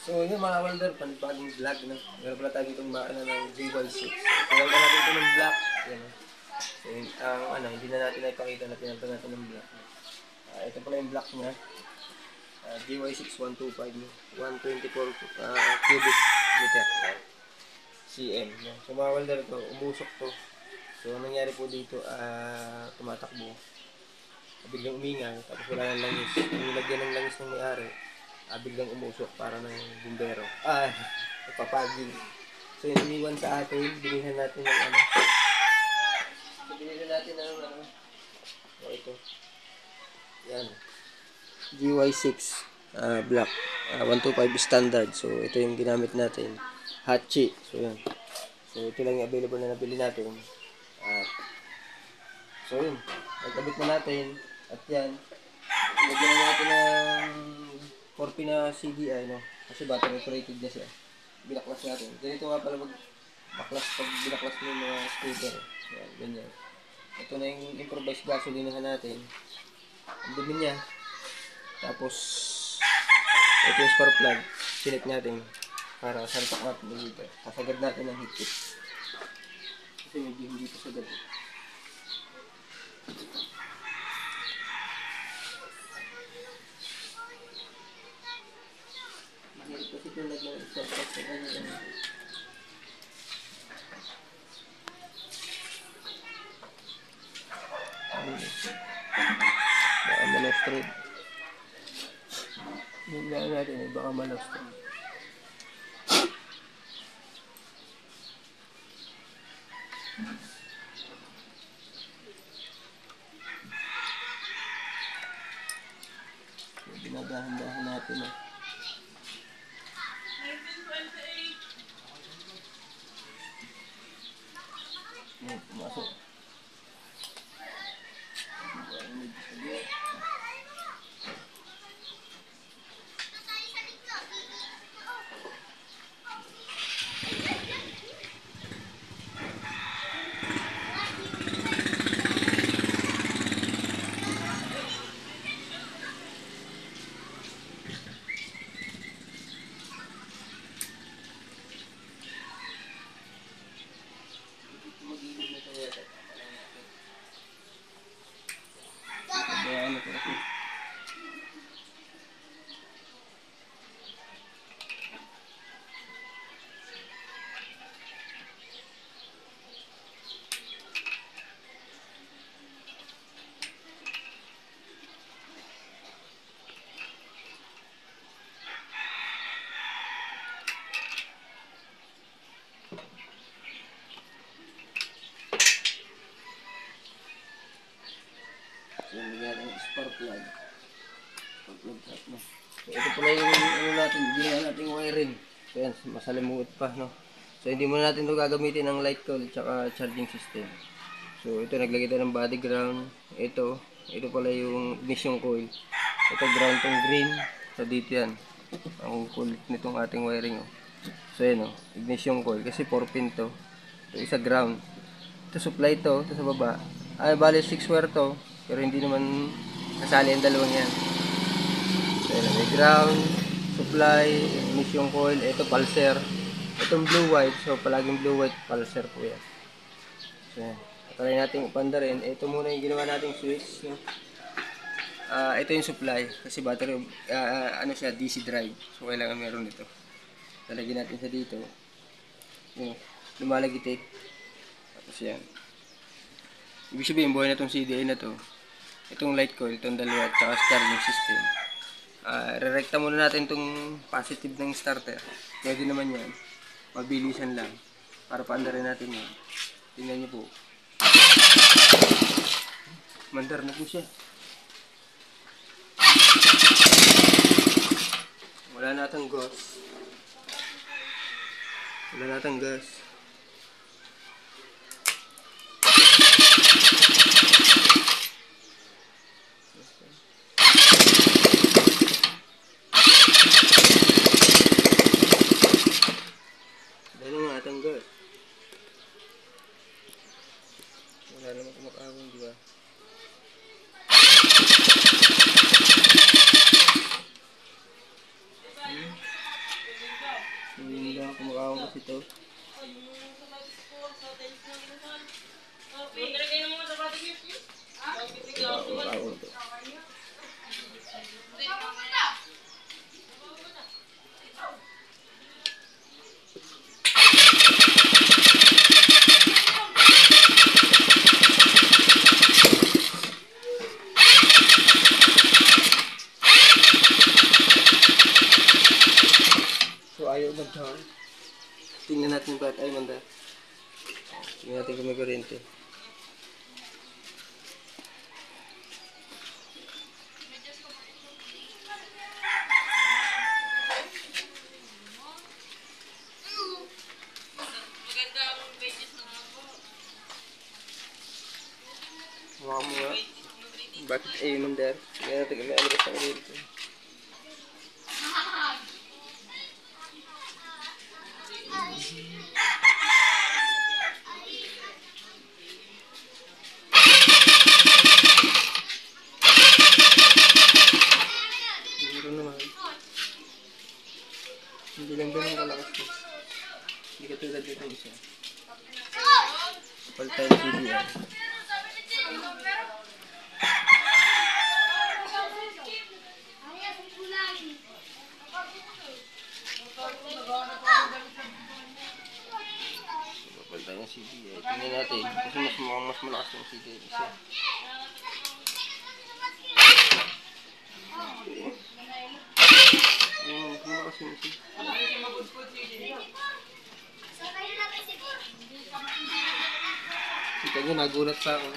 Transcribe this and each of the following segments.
So yun mga welder, panibagong vlog na. Meron pala tayo ditong makina ng GY6. Kaya na natin ito ng black. Yan. So yun, hindi na natin ipakita na pinalitan natin ng black. Ito pala yung black niya. GY6 125 124 cubic meter. CM. So mga welder ito, umusok to. So anong nangyari po dito, tumatakbo. Biglang umingay, tapos wala ng langis. Nilagyan ng langis ng may-ari. Biglang umusok para ng bumbero. Napapagil. So yung iniwan sa atin, binilhan natin ng ano. So binilhan natin ng ano. Ito. Yan. GY6 black. 125 standard. So ito yung ginamit natin. Hachi. So yan. So ito lang yung available na nabili natin. So yun. Nagkabit na natin. At yan. Lagyan na natin ng 4P na CDI, no? Kasi battery operated na siya. Binaklas natin. Ganito nga pala baklas pag binaklas mo yung mga speaker. Yan, ganyan. Ito na yung improvised gasolinahan natin. Ang dumi niya. Tapos, ito yung spark plug. Sinik natin para salpak natin dito. Kasagad natin ng heat kit. Kasi medyo hindi pa sagad. Kasi kung nag-start sa kanya baka malostred. Biglaan natin baka malostred. So, dinadahan-dahan natin pumasok. Yung nangyari ng spark plug. So, ito pala yung ginawa natin wiring. So yan, masalimuot pa, no? So hindi muna natin ito gagamitin ng light coil tsaka charging system. So ito, naglagay tayo ng body ground. Ito pala yung ignition coil. Ito ground tong green. So dito yan. Ang kulit nitong ating wiring, oh. So yan, oh, ignition coil. Kasi 4-pin to. Ito isa ground. Ito supply to. Ito sa baba. Bali 6 wire to. Pero hindi naman nasali ang dalawang yan. So yan, may ground, supply, ignition coil. Ito pulser. Itong blue white. So palaging blue white pulser po yan. So yan. Try natin upanda rin. Ito muna yung ginawa nating switch, no? Ito yung supply. Kasi battery, ano siya, DC drive. So kailangan meron dito. Talagyan natin siya dito. Yung lumalagitik. Tapos yan. Ibig sabihin, buhay na itong CDI na to. Itong light coil, itong dalawa, at saka charging system. Re-recta muna natin itong positive ng starter. Pwede naman yan. Mabilisan lang. Para paanda rin natin yan. Tingnan nyo po. Mandar na po siya. Wala natang gas. Wala natang gas. Wala naman kumakawin, di ba? Hindi lang kumakawang kasi ito. Kumakawang ito. So ayaw mag-down. Tingnan natin ba't ay manda. Tingnan natin kung may kuryente. Wow mo nga. Bakit ay mandar? Tingnan natin kung may address na kuryente. Meron naman. Hindi lang ganun kalakas ko. Hindi ka tulad dito isa. Kapal tayo CDR. Kapal tayo ng CDR. Tingnan natin. Kasi mas malakas yung CDR isa. Malakas yung CDR. Kita nyo, nagulat pa ako.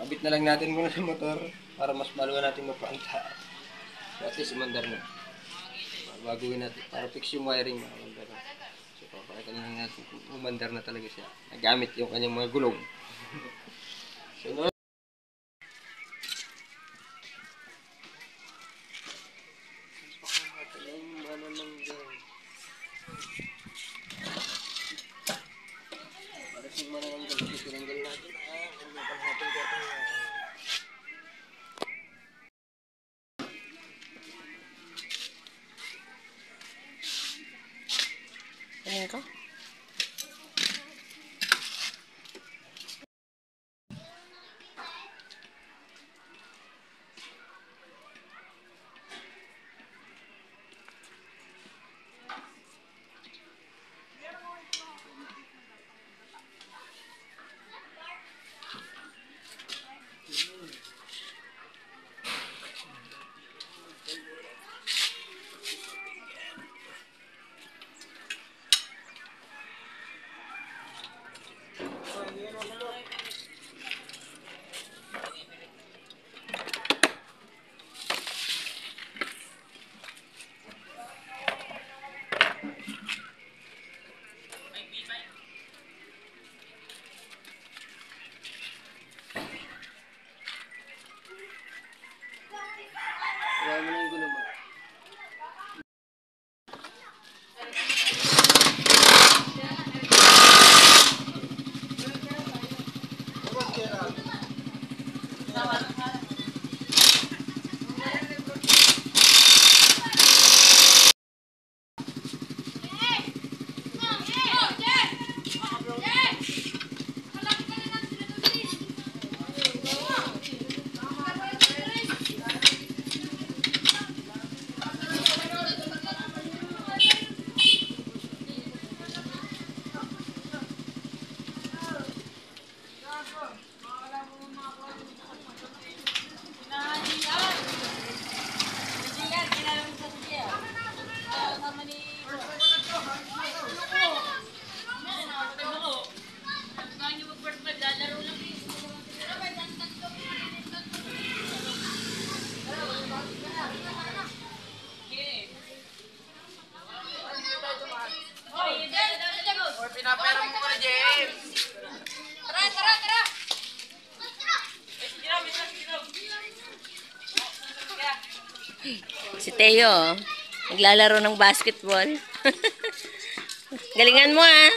Abit na lang natin muna sa motor para mas maluwa natin mapanta. So at least umandar na. Baguhin natin para fix yung wiring na umandar na. So papakita lang natin kung umandar na talaga siya. Nagamit yung kanyang mga gulong. So no. Ayan ka? Teo, oh. Naglalaro ng basketball. Galingan mo, ah.